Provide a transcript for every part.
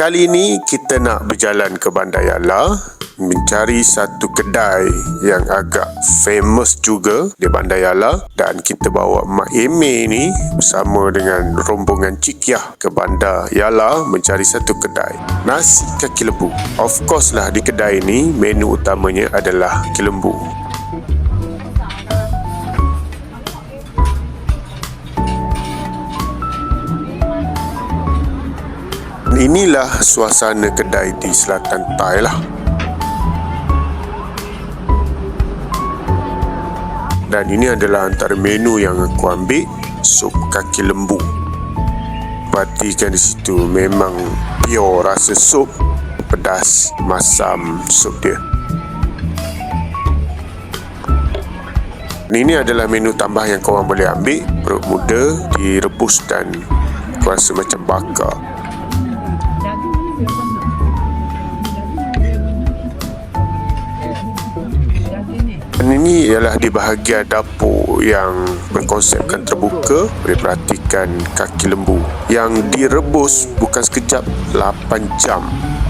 Kali ini kita nak berjalan ke Bandar Yala, mencari satu kedai yang agak famous juga di Bandar Yala, dan kita bawa Mak Eme ni bersama dengan rombongan Cikyah ke Bandar Yala mencari satu kedai nasi kaki lembu. Of course lah, di kedai ni menu utamanya adalah kaki lembu. Inilah suasana kedai di selatan Thai lah. Dan ini adalah antara menu yang aku ambil, sup kaki lembu. Perhatikan di situ, memang pure rasa sup, pedas, masam sup dia. Ini adalah menu tambah yang korang boleh ambil. Perut muda, direbus dan aku rasa macam bakar. Ini ialah di bahagian dapur yang berkonsepkan terbuka. Boleh perhatikan kaki lembu yang direbus bukan sekejap, 8 jam.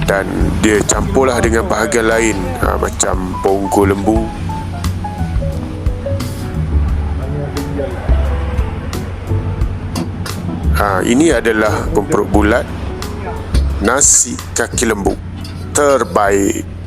Dan dia campurlah dengan bahagian lain, macam bonggo lembu. Ini adalah pemperut bulat nasi kaki lembu terbaik.